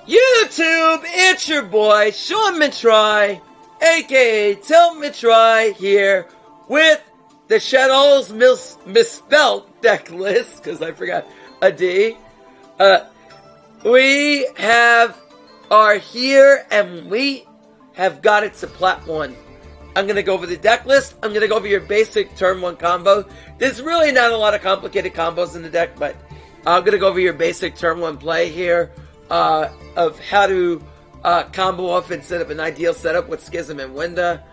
YouTube, it's your boy, Sean Matrai, aka Tilt Matrai, here with the Shaddolls misspelled Decklist, because I forgot a D. We are here, and we have got it to PLAT 1. I'm going to go over the deck list. I'm going to go over your basic turn 1 combo. There's really not a lot of complicated combos in the deck, but I'm going to go over your basic turn 1 play here of how to combo off and set up an ideal setup with Schism and Winda.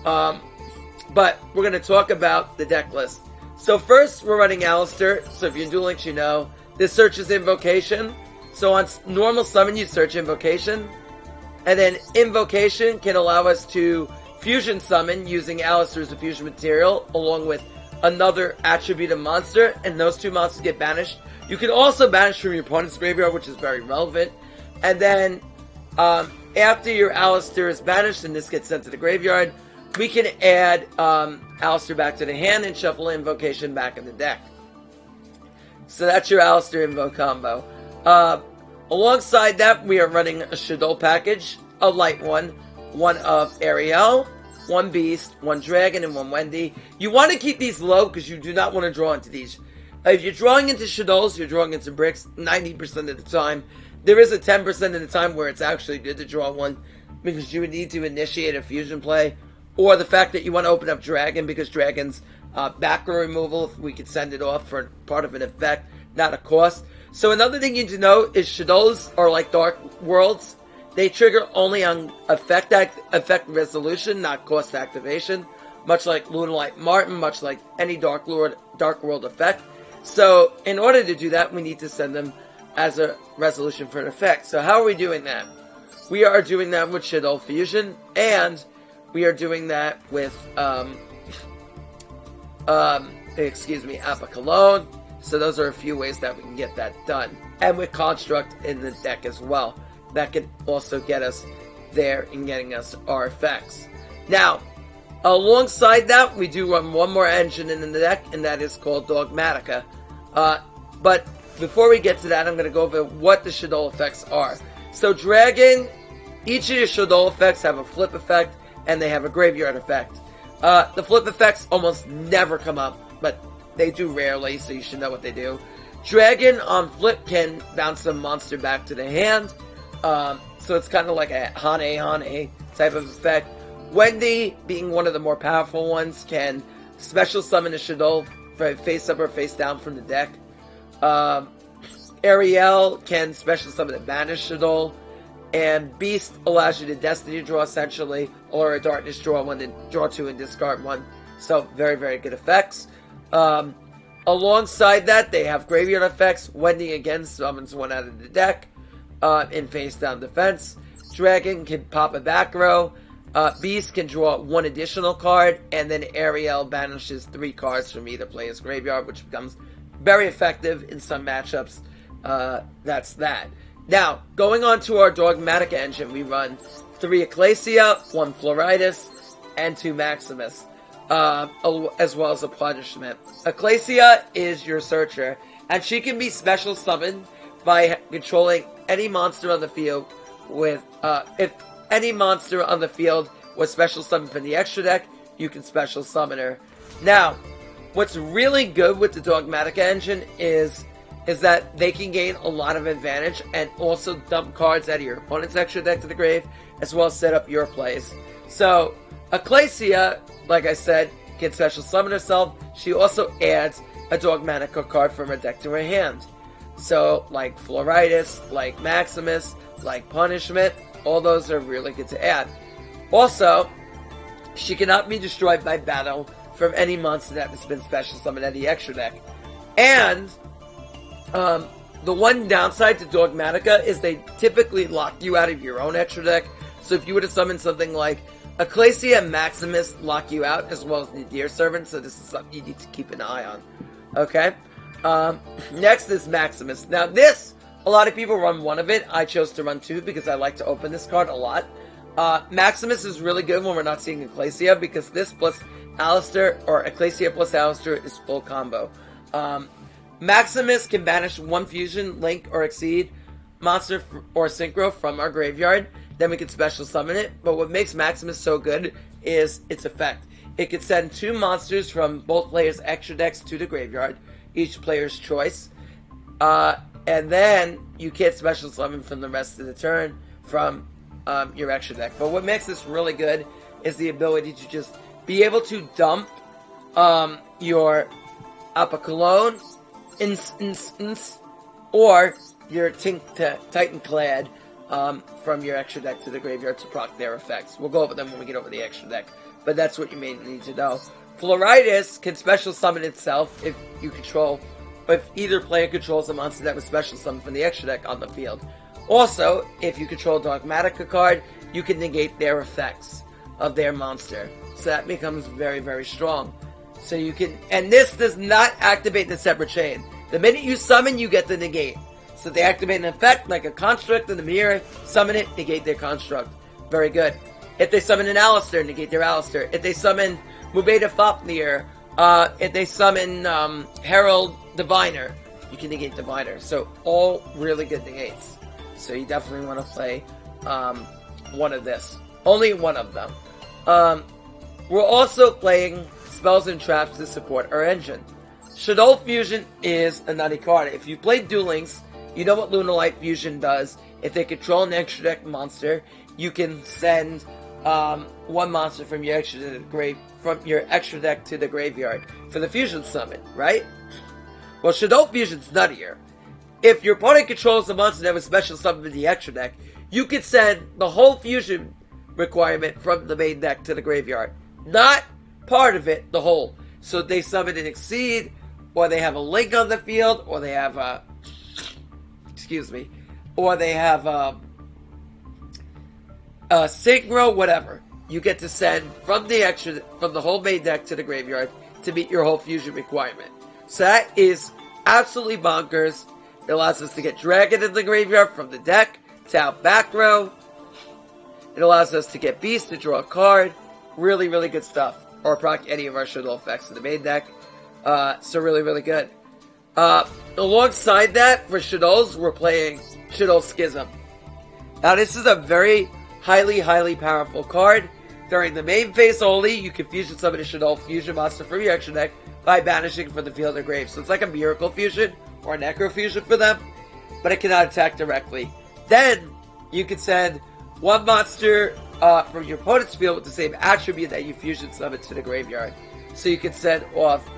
But we're going to talk about the deck list. So first, we're running Alistair. So if you're in Duel Links, you know. This searches Invocation. So on normal summon, you search Invocation. And then Invocation can allow us to fusion summon using Alistair as a fusion material, along with another attribute of monster, and those two monsters get banished. You can also banish from your opponent's graveyard, which is very relevant. And then, after your Alistair is banished, and this gets sent to the graveyard, we can add Alistair back to the hand and shuffle Invocation back in the deck. So that's your Alistair Invoke combo. Alongside that, we are running a Shaddoll package, a light one of Ariel, 1 Beast, 1 Dragon, and 1 Wendy. You want to keep these low because you do not want to draw into these. If you're drawing into Shaddolls, you're drawing into bricks 90% of the time. There is a 10% of the time where it's actually good to draw one because you would need to initiate a fusion play, or the fact that you want to open up Dragon because Dragon's back row removal, if we could send it off for part of an effect, not a cost. So another thing you need to know is Shaddolls are like Dark Worlds. They trigger only on effect resolution, not cost activation. Much like Lunalight Martin, much like any Dark World effect. So, in order to do that, we need to send them as a resolution for an effect. So how are we doing that? We are doing that with Shaddoll Fusion, and we are doing that with, Appreicate. So those are a few ways that we can get that done. And with Construct in the deck as well. That can also get us there in getting us our effects. Now, alongside that, we do run one more engine in the deck, and that is called Dogmatica. But before we get to that, I'm going to go over what the Shaddoll effects are. So Dragon, each of your Shaddoll effects have a flip effect, and they have a graveyard effect. The flip effects almost never come up, but they do rarely, so you should know what they do. Dragon on flip can bounce a monster back to the hand. So it's kind of like a Hane type of effect. Wendy, being one of the more powerful ones, can special summon a Shaddoll face up or face down from the deck. Ariel can special summon a banished Shaddoll. And Beast allows you to Destiny draw essentially, or a Darkness draw one, and draw 2 and discard 1. So very, very good effects. Alongside that, they have graveyard effects. Wendy again summons 1 out of the deck. In face down defense. Dragon can pop a back row. Beast can draw 1 additional card, and then Ariel banishes 3 cards from either player's graveyard, which becomes very effective in some matchups. That's that. Now, going on to our Dogmatica Engine, we run 3 Ecclesia, 1 Floritis, and 2 Maximus, as well as a Punishment. Ecclesia is your searcher, and she can be special summoned by controlling any monster on the field with, if any monster on the field was special summoned from the extra deck, you can special summon her. Now, what's really good with the Dogmatica Engine is that they can gain a lot of advantage and also dump cards out of your opponent's extra deck to the grave, as well as set up your plays. So, Ecclesia, like I said, can special summon herself. She also adds a Dogmatica card from her deck to her hand. So, like Floritis, like Maximus, like Punishment, all those are really good to add. Also, she cannot be destroyed by battle from any monster that has been special summoned out of the extra deck. And, the one downside to Dogmatica is they typically lock you out of your own extra deck. So if you were to summon something like Ecclesia and Maximus, lock you out, as well as Nadir Servant, so this is something you need to keep an eye on. Okay? Next is Maximus. Now this, a lot of people run 1 of it. I chose to run 2 because I like to open this card a lot. Maximus is really good when we're not seeing Ecclesia, because this plus Alistair, or Ecclesia plus Alistair, is full combo. Maximus can banish 1 fusion, link, or exceed monster or synchro from our graveyard, then we can special summon it. But what makes Maximus so good is its effect. It can send 2 monsters from both players' extra decks to the graveyard, each player's choice. And then you can't special summon from the rest of the turn from your extra deck. But what makes this really good is the ability to just be able to dump your Apocalone or your Titanclad from your extra deck to the graveyard to proc their effects. We'll go over them when we get over the extra deck, but that's what you may need to know. Floritus can special summon itself if you control, if either player controls a monster that was special summoned from the extra deck on the field. Also, if you control a Dogmatica card, you can negate their effects of their monster. So that becomes very, very strong. So you can, and this does not activate the separate chain. The minute you summon, you get the negate. So they activate an effect like a construct in the mirror, summon it, negate their construct. Very good. If they summon an Alistair, negate their Alistair. If they summon Mubeda Fafnir, if they summon Herald Diviner, you can negate Diviner. So all really good negates. So you definitely want to play one of this. Only one of them. We're also playing spells and traps to support our engine. Shaddoll Fusion is a nutty card. If you play Duel Links, you know what Lunalight Fusion does. If they control an extra deck monster, you can send one monster from your extra deck to the graveyard for the fusion summon, right? Well, Shaddoll Fusion's nuttier. If your opponent controls a monster that was special summoned in the extra deck, you can send the whole fusion requirement from the main deck to the graveyard. Not part of it, the whole. So they summon an Exceed, or they have a Link on the field, or they have a... or they have a Synchro, whatever. You get to send from the whole main deck to the graveyard to meet your whole fusion requirement. So that is absolutely bonkers. It allows us to get Dragon in the graveyard from the deck to out back row. It allows us to get Beast to draw a card. Really, really good stuff. Or proc any of our Shaddoll effects in the main deck. So really, really good. Alongside that, for Shaddolls, we're playing Shaddoll Schism. Now, this is a very highly, highly powerful card. During the main phase only, you can fusion summon a Shaddoll Fusion monster from your extra deck by banishing from the field or grave. So it's like a Miracle Fusion or a Necro Fusion for them, but it cannot attack directly. Then, you can send one monster from your opponent's field with the same attribute that you fusion summon to the graveyard. So you can send off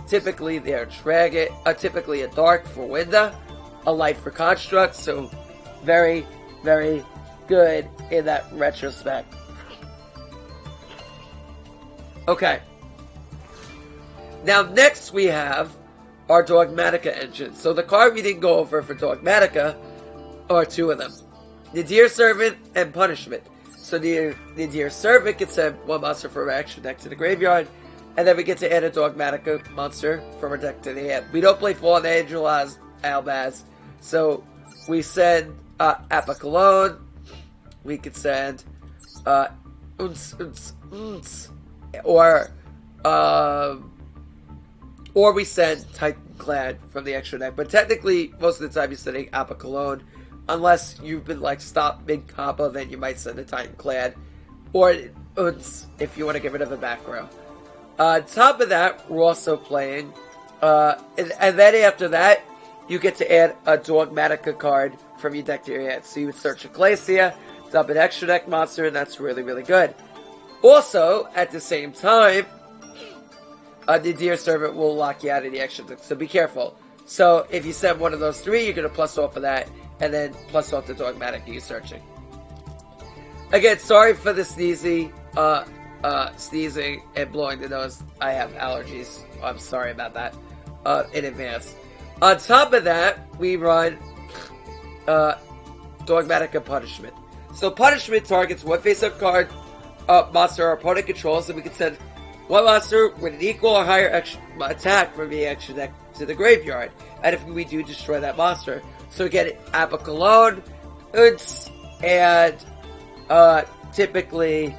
typically their Dragon, typically a Dark for Winda, a Light for Construct, so very, very good in that retrospect. Okay. Now next we have our Dogmatica Engine. So the card we didn't go over for Dogmatica are 2 of them. Nadir Servant and Punishment. So the Nadir Servant can send one monster from our extra deck to the graveyard, and then we get to add a Dogmatica monster from our deck to the hand. We don't play Fallen Angel as Albaz, so we send Apocalone. We could send or we send Titanclad from the extra deck. But technically, most of the time you're sending Apocalone, unless you've been like stopped mid combo, then you might send a Titanclad, or if you want to get rid of a back row. On top of that, we're also playing, and then after that, you get to add a Dogmatica card from your deck to your hand. So you would search Ecclesia, dump an extra deck monster, and that's really, really good. Also, at the same time, the Deer Servant will lock you out of the extra deck, so be careful. So if you send one of those 3, you're going to plus off of that, and then plus off the Dogmatica you're searching. Again, sorry for the sneezing and blowing the nose. I have allergies. I'm sorry about that in advance. On top of that, we run Dogmatica Punishment. So Punishment targets one face-up card monster our opponent controls, and we can send one monster with an equal or higher attack from the extra deck to the graveyard. And if we do, destroy that monster. So we get Apocalone, and typically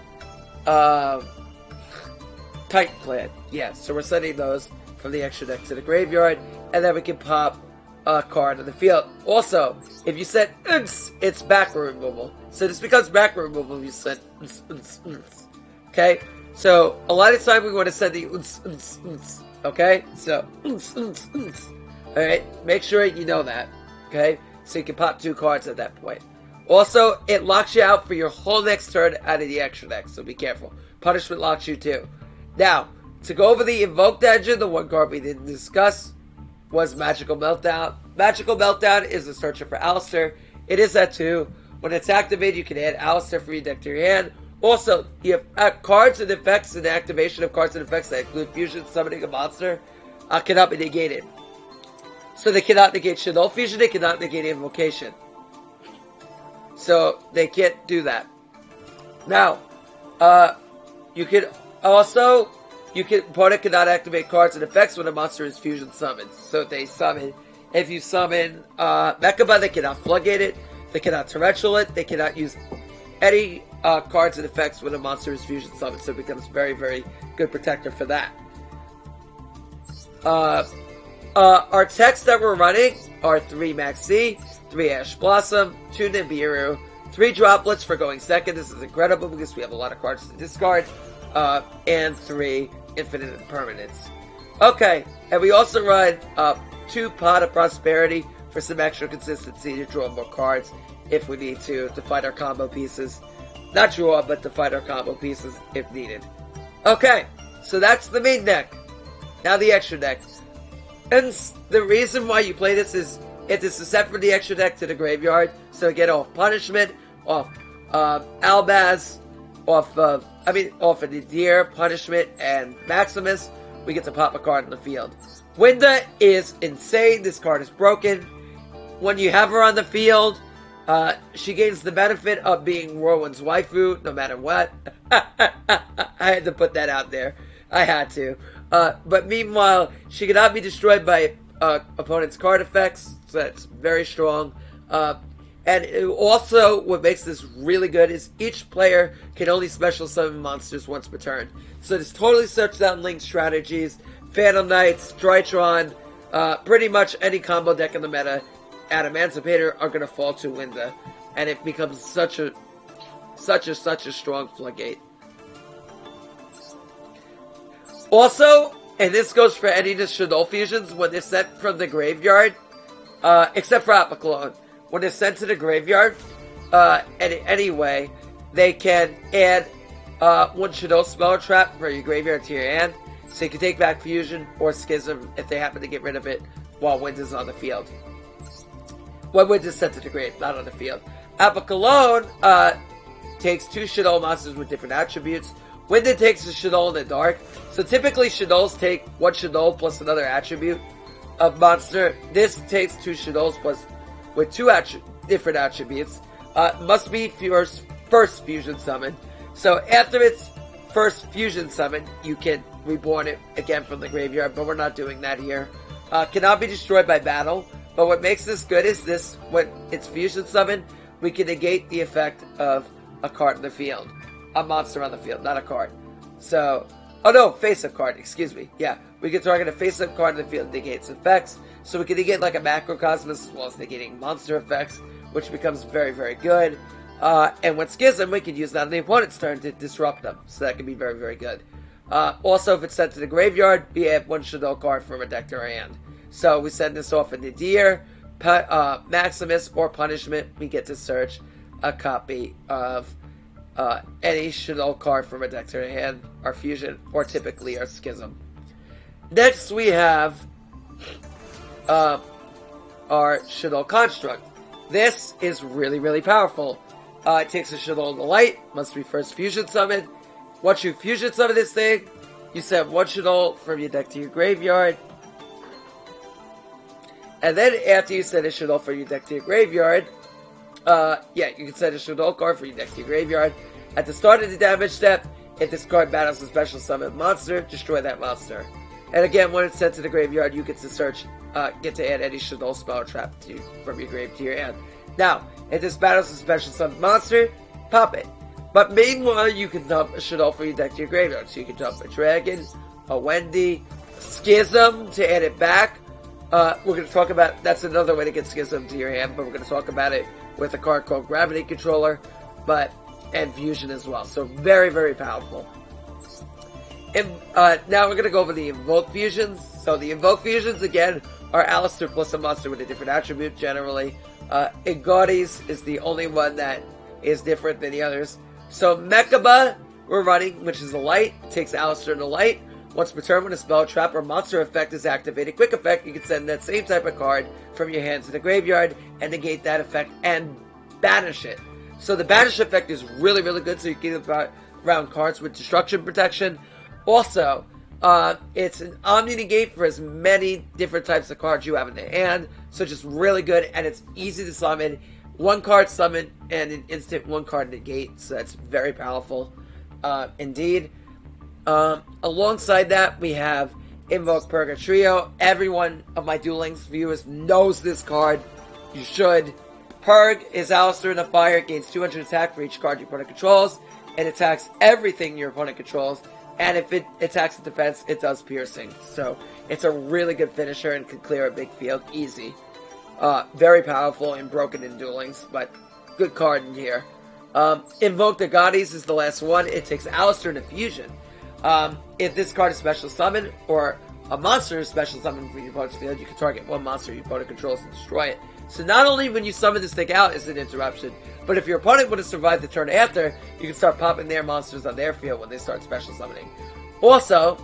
Titanclad. Yeah, so we're sending those from the extra deck to the graveyard, and then we can pop card on the field. Also, if you said it's backward removal. So this becomes backward removal if you said okay? So a lot of time we want to send the okay? So alright, make sure you know that. Okay? So you can pop 2 cards at that point. Also, it locks you out for your whole next turn out of the extra deck, so be careful. Punishment locks you too. Now, to go over the Invoked Engine, the one card we didn't discuss was Magical Meltdown. Magical Meltdown is a searcher for Alistair. It is at 2. When it's activated, you can add Alistair for your deck to your hand. Also, you have cards and effects and activation of cards and effects that include fusion, summoning a monster, cannot be negated. So they cannot negate Shaddoll Fusion, they cannot negate Invocation. So they can't do that. Now, you can also, opponent cannot activate cards and effects when a monster is fusion summoned. So if you summon Mechaba, they cannot floodgate it, they cannot torrential it, they cannot use any cards and effects when a monster is fusion summoned. So it becomes very, very good protector for that. Our techs that we're running are 3 Maxi, 3 Ash Blossom, 2 Nibiru, 3 Droplets for going second. This is incredible because we have a lot of cards to discard, and 3 Infinite Impermanence. Okay, and we also run 2 Pot of Prosperity for some extra consistency to draw more cards if we need to fight our combo pieces. Not draw, but to fight our combo pieces if needed. Okay, so that's the main deck. Now the extra deck. And the reason why you play this is it is set from the extra deck to the graveyard, so get off Punishment, off Albaz, off of Nadir, Punishment, and Maximus. We get to pop a card in the field. Winda is insane. This card is broken. When you have her on the field, she gains the benefit of being Rowan's waifu, no matter what. I had to put that out there. I had to. But meanwhile, she cannot be destroyed by opponent's card effects, so that's very strong. And also, what makes this really good is each player can only special summon monsters once per turn. So this totally shuts down Link strategies, Phantom Knights, Drytron, pretty much any combo deck in the meta, Admancipator are going to fall to Winda, and it becomes such a strong floodgate. Also, and this goes for any of the Shaddoll Fusions, when they're sent from the graveyard, except for Apocalone, when they're sent to the graveyard, anyway, they can add 1 Shaddoll Speller Trap for your graveyard to your hand, so you can take back Fusion or Schism if they happen to get rid of it while Winda's on the field. When Winda's sent to the grave, not on the field. Apocalone takes 2 Shaddoll monsters with different attributes. Winda takes a Shaddoll in the dark. So typically Shaddolls take 1 Shaddoll plus another attribute of monster. This takes 2 Shadolls plus with 2 different attributes. Must be first fusion summon. So after its first fusion summon, you can reborn it again from the graveyard, but we're not doing that here. Cannot be destroyed by battle, but what makes this good is this, when it's fusion summon, we can negate the effect of a card in the field. A monster on the field, not a card. So, oh no, face-up card, excuse me. Yeah, we can target a face-up card in the field and negate its effects. So we can negate like a Macrocosmos as well as negating monster effects, which becomes very, very good. And with Schism, we can use that on the opponent's turn to disrupt them. So that can be very, very good. Also, if it's sent to the graveyard, we add 1 Shaddoll card from a deck to our hand. So we send this off in Nadir, Maximus, or Punishment. We get to search a copy of any Shaddoll card from a deck to our hand, our Fusion, or typically our Schism. Next, we have our Shaddoll Construct. This is really, really powerful. It takes a Shaddoll in the light, must be first fusion summoned. Once you fusion summon this thing, you send 1 Shaddoll from your deck to your graveyard. And then after you send a Shaddoll from your deck to your graveyard, you can send a Shaddoll card from your deck to your graveyard. At the start of the damage step, if this card battles a special summon monster, destroy that monster. And again, when it's sent to the graveyard, you get to search, get to add any Shaddoll spell trap from your grave to your hand. Now, if this battles a special summon monster, pop it. But meanwhile, you can dump a Shaddoll from your deck to your graveyard. So you can dump a Dragon, a Wendy, Schism to add it back, we're going to talk about, that's another way to get Schism to your hand, but we're going to talk about it with a card called Gravity Controller, and Fusion as well. So very, very powerful. And now we're going to go over the Invoke Fusions. So the Invoke Fusions, again, are Alistair plus a monster with a different attribute, generally. Ingaudi's is the only one that is different than the others. So Mechaba, we're running, which is a light, takes Alistair in a light. Once per turn, when a spell, trap, or monster effect is activated, quick effect, you can send that same type of card from your hand to the graveyard and negate that effect and banish it. So the banish effect is really, really good, so you can get around cards with destruction protection. Also, it's an omni-negate for as many different types of cards you have in the hand, so just really good, and it's easy to summon. One card summon and an instant one card negate, so that's very powerful indeed. Alongside that, we have Invoke Purgatrio. Every one of my Duel Links viewers knows this card. You should. Purg is Alistair in a fire. It gains 200 attack for each card your opponent controls. It attacks everything your opponent controls. And if it attacks in defense, it does piercing. So it's a really good finisher and can clear a big field easy. Very powerful and broken in Duel Links, but good card in here. Invoke the Goddess is the last one. It takes Alistair in a fusion. If this card is special summon, or a monster is special summon from your opponent's field, you can target one monster your opponent controls and destroy it. So not only when you summon this thing out is an interruption, but if your opponent would have survived the turn after, you can start popping their monsters on their field when they start special summoning. Also,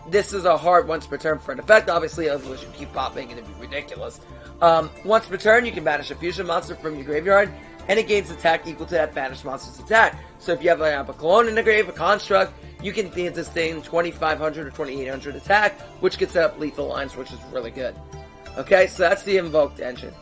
this is a hard once per turn for an effect, obviously, otherwise you keep popping and it'd be ridiculous. Once per turn, you can banish a fusion monster from your graveyard, and it gains attack equal to that banished monster's attack. So if you have a clone in the grave, a construct, you can get this thing 2500 or 2800 attack, which can set up lethal lines, which is really good. Okay, so that's the Invoked Engine.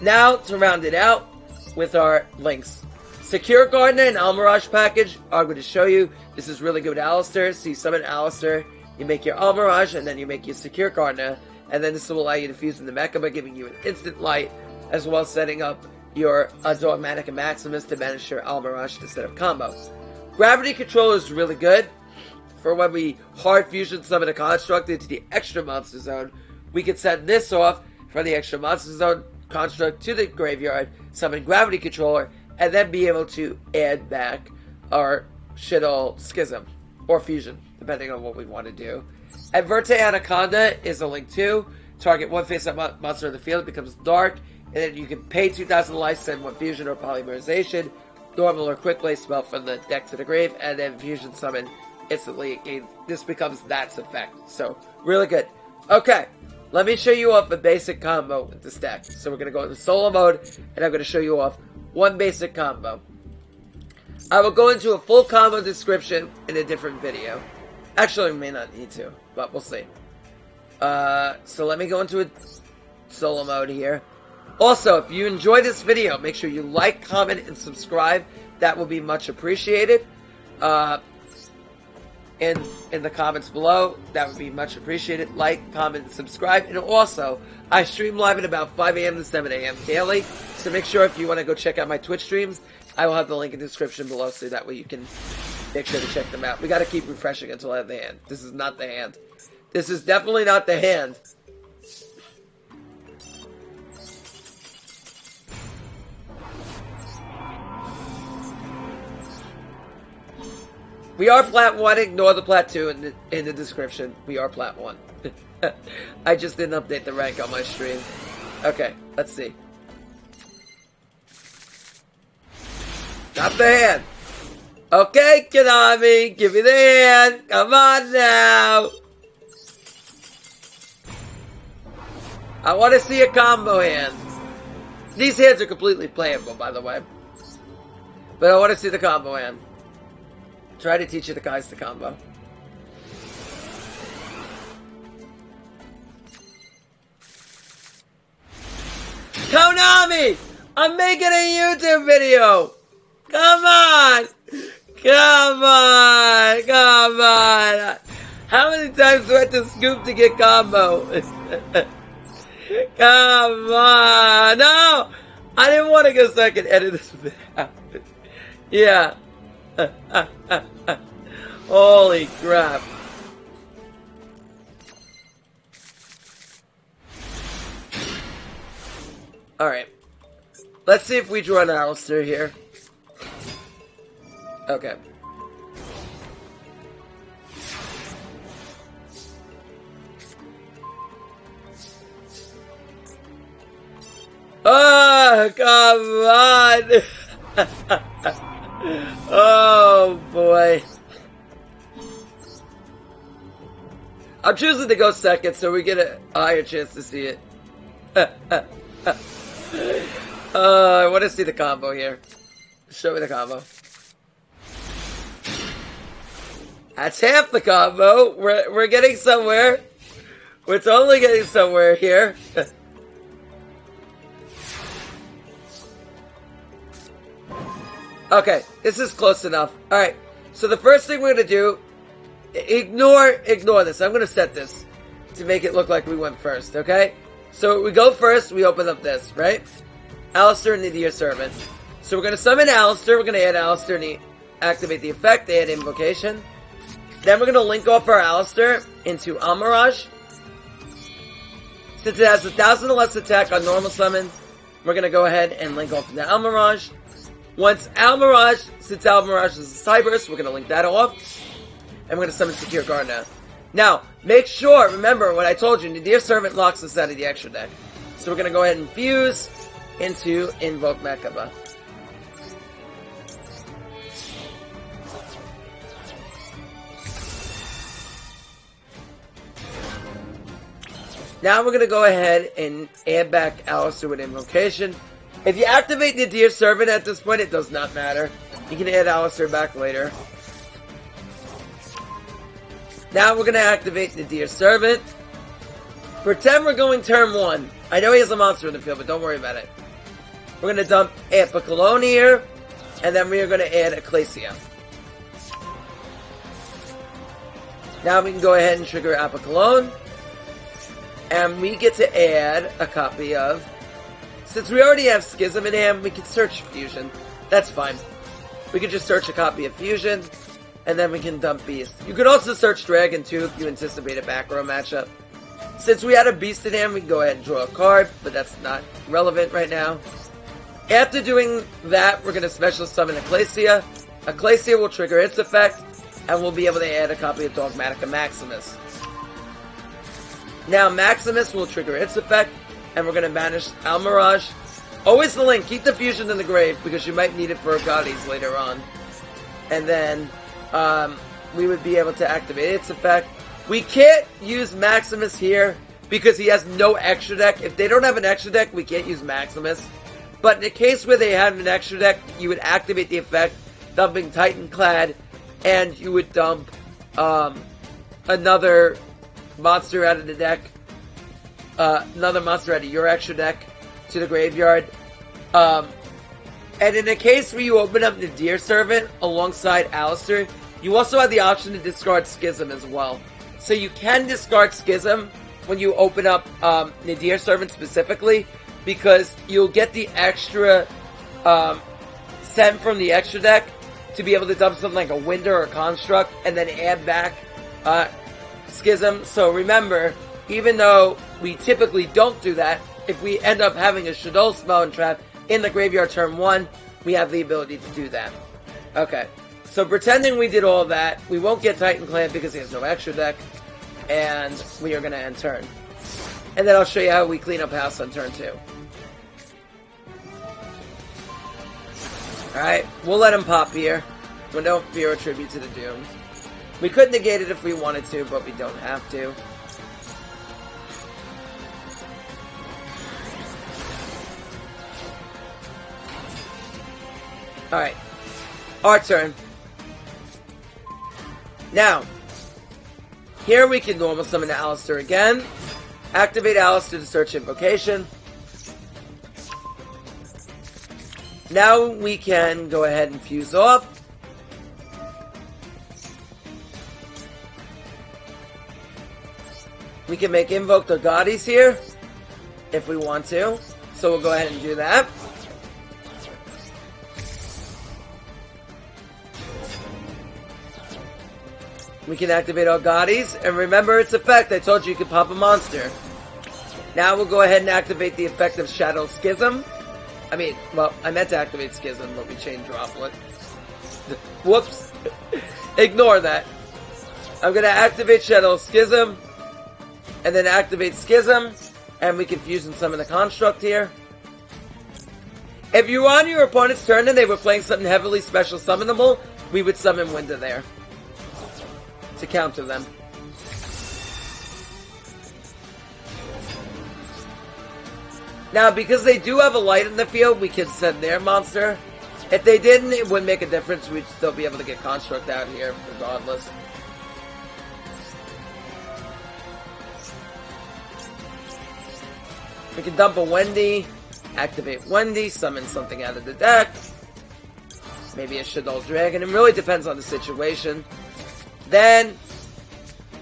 Now, to round it out with our links. Secure Gardener and Almirage package, I'm going to show you. This is really good with Alistair. So you summon Alistair, you make your Almirage, and then you make your Secure Gardener. And then this will allow you to fuse in the mecha by giving you an instant light, as well as setting up your Dogmatica Maximus to banish your Almirage to set up combo. Gravity Controller is really good. For when we hard fusion summon a construct into the extra monster zone, we can send this off from the extra monster zone construct to the graveyard, summon Gravity Controller, and then be able to add back our Shaddoll Schism, or Fusion, depending on what we want to do. Adverte Anaconda is a link too. Target one face-up monster in the field, it becomes dark, and then you can pay 2,000 life, send one Fusion or Polymerization, normal or quick play spell from the deck to the grave, and then Fusion summon instantly. This becomes that's effect. So, really good. Okay, let me show you off a basic combo with this deck. So we're going to go into solo mode, and I'm going to show you off one basic combo. I will go into a full combo description in a different video. Actually, we may not need to, but we'll see. So let me go into a solo mode here. Also, if you enjoyed this video, make sure you like, comment, and subscribe. That will be much appreciated. In the comments below, that would be much appreciated. Like, comment, and subscribe. And also, I stream live at about 5 a.m. to 7 a.m. daily. So make sure if you want to go check out my Twitch streams, I will have the link in the description below, so that way you can make sure to check them out. We got to keep refreshing until I have the hand. This is not the hand. This is definitely not the hand. We are Plat 1, ignore the Plat 2 in the description. We are Plat 1. I just didn't update the rank on my stream. Okay, let's see. Not the hand. Okay, Konami, give me the hand. Come on now. I want to see a combo hand. These hands are completely playable, by the way. But I want to see the combo hand. Try to teach you the guys to combo. Konami! I'm making a YouTube video! Come on! Come on! Come on! How many times do I have to scoop to get combo? Come on! No! I didn't want to go so I could edit this video. Yeah. Holy crap. Alright. Let's see if we draw an Alistair here. Okay. Oh, come on! Oh, boy. I'm choosing to go second so we get a higher chance to see it. I want to see the combo here. Show me the combo. That's half the combo. We're getting somewhere. We're totally getting somewhere here. Okay, this is close enough. Alright, so the first thing we're going to do, ignore this. I'm going to set this to make it look like we went first, okay? So we go first, we open up this, right? Alistair and the Dear Servant. So we're going to summon Alistair, we're going to add Alistair and activate the effect, add invocation. Then we're going to link off our Alistair into Almirage. Since it has 1,000 or less attack on normal summons, we're going to go ahead and link off into Almirage. Once Almirage, since Almirage is a Cyberse, we're going to link that off. And we're going to summon Secure Garna. Now, make sure, remember what I told you, Nadir Servant locks us out of the extra deck. So we're going to go ahead and fuse into Invoke Mekaba. Now we're going to go ahead and add back Alistair with Invocation. If you activate the Dear Servant at this point, it does not matter. You can add Alistair back later. Now we're going to activate the Dear Servant. Pretend we're going turn 1. I know he has a monster in the field, but don't worry about it. We're going to dump Apicalone here, and then we are going to add Ecclesia. Now we can go ahead and trigger Apicalone. And we get to add a copy of... Since we already have Schism in hand, we can search Fusion. That's fine. We can just search a copy of Fusion, and then we can dump Beast. You could also search Dragon too if you anticipate a back row matchup. Since we had a Beast in hand, we can go ahead and draw a card, but that's not relevant right now. After doing that, we're going to special summon Ecclesia. Ecclesia will trigger its effect, and we'll be able to add a copy of Dogmatica Maximus. Now Maximus will trigger its effect, and we're going to banish Almirage. Always the link, keep the Fusion in the grave, because you might need it for Agades later on. And then, we would be able to activate its effect. We can't use Maximus here, because he has no extra deck. If they don't have an extra deck, we can't use Maximus. But in the case where they had an extra deck, you would activate the effect, dumping Titanclad, and you would dump, another monster out of the deck. Another monster out of your extra deck to the graveyard. And in a case where you open up Nadir Servant alongside Alistair, you also have the option to discard Schism as well. So you can discard Schism when you open up Nadir Servant specifically, because you'll get the extra send from the extra deck to be able to dump something like a Winda or a Construct and then add back Schism. So remember, even though we typically don't do that, if we end up having a Shaddoll spell and trap in the graveyard turn 1, we have the ability to do that. Okay, so pretending we did all that, we won't get Titanclad because he has no extra deck, and we are going to end turn. And then I'll show you how we clean up house on turn 2. Alright, we'll let him pop here. We don't fear a tribute to the Doom. We could negate it if we wanted to, but we don't have to. Alright, our turn. Now, here we can normal summon Alistair again. Activate Alistair to search Invocation. Now we can go ahead and fuse off. We can make Invoked Agades here, if we want to. So we'll go ahead and do that. We can activate Agades, and remember its effect. I told you you could pop a monster. Now we'll go ahead and activate the effect of Shadow Schism. I mean, well, I meant to activate Schism, but we changed Droplet. Whoops. Ignore that. I'm going to activate Shadow Schism, and then activate Schism, and we can fusion summon the construct here. If you were on your opponent's turn and they were playing something heavily special summonable, we would summon Winda there to counter them. Now, because they do have a light in the field, we can send their monster. If they didn't, it wouldn't make a difference. We'd still be able to get construct out here, regardless. We can dump a Wendy, activate Wendy, summon something out of the deck. Maybe a Shaddoll Dragon. It really depends on the situation. Then,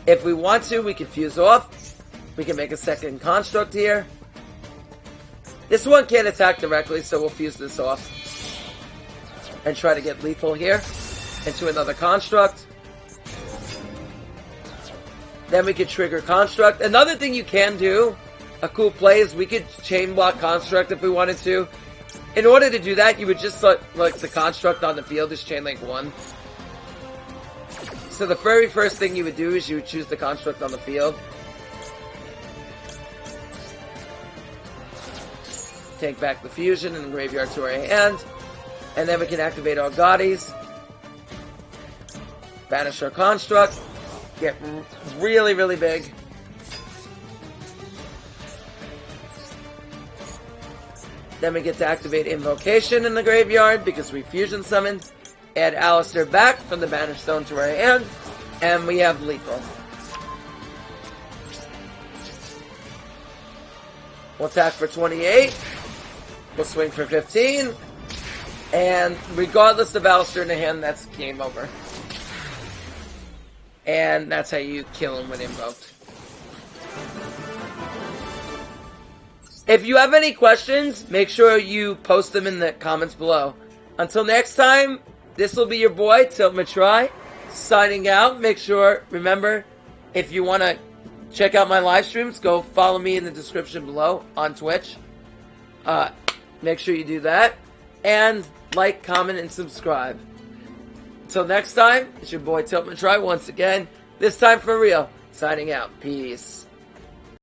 if we want to, we can fuse off. We can make a second construct here. This one can't attack directly, so we'll fuse this off. And try to get lethal here into another construct. Then we could trigger construct. Another thing you can do, a cool play, is we could chain block construct if we wanted to. In order to do that, you would just like the construct on the field is chain link 1. So the very first thing you would do is you would choose the construct on the field. Take back the fusion and the graveyard to our hand. And then we can activate our Gaudis. Banish our construct. Get really, really big. Then we get to activate Invocation in the graveyard because we fusion summoned. Add Alistair back from the Banish Stone to our hand. And we have lethal. We'll attack for 28. We'll swing for 15. And regardless of Alistair in the hand, that's game over. And that's how you kill him when invoked. If you have any questions, make sure you post them in the comments below. Until next time, this will be your boy, Matrai, signing out. Make sure, remember, if you want to check out my live streams, go follow me in the description below on Twitch. Make sure you do that. And like, comment, and subscribe. Until next time, it's your boy Matrai once again. This time for real. Signing out. Peace.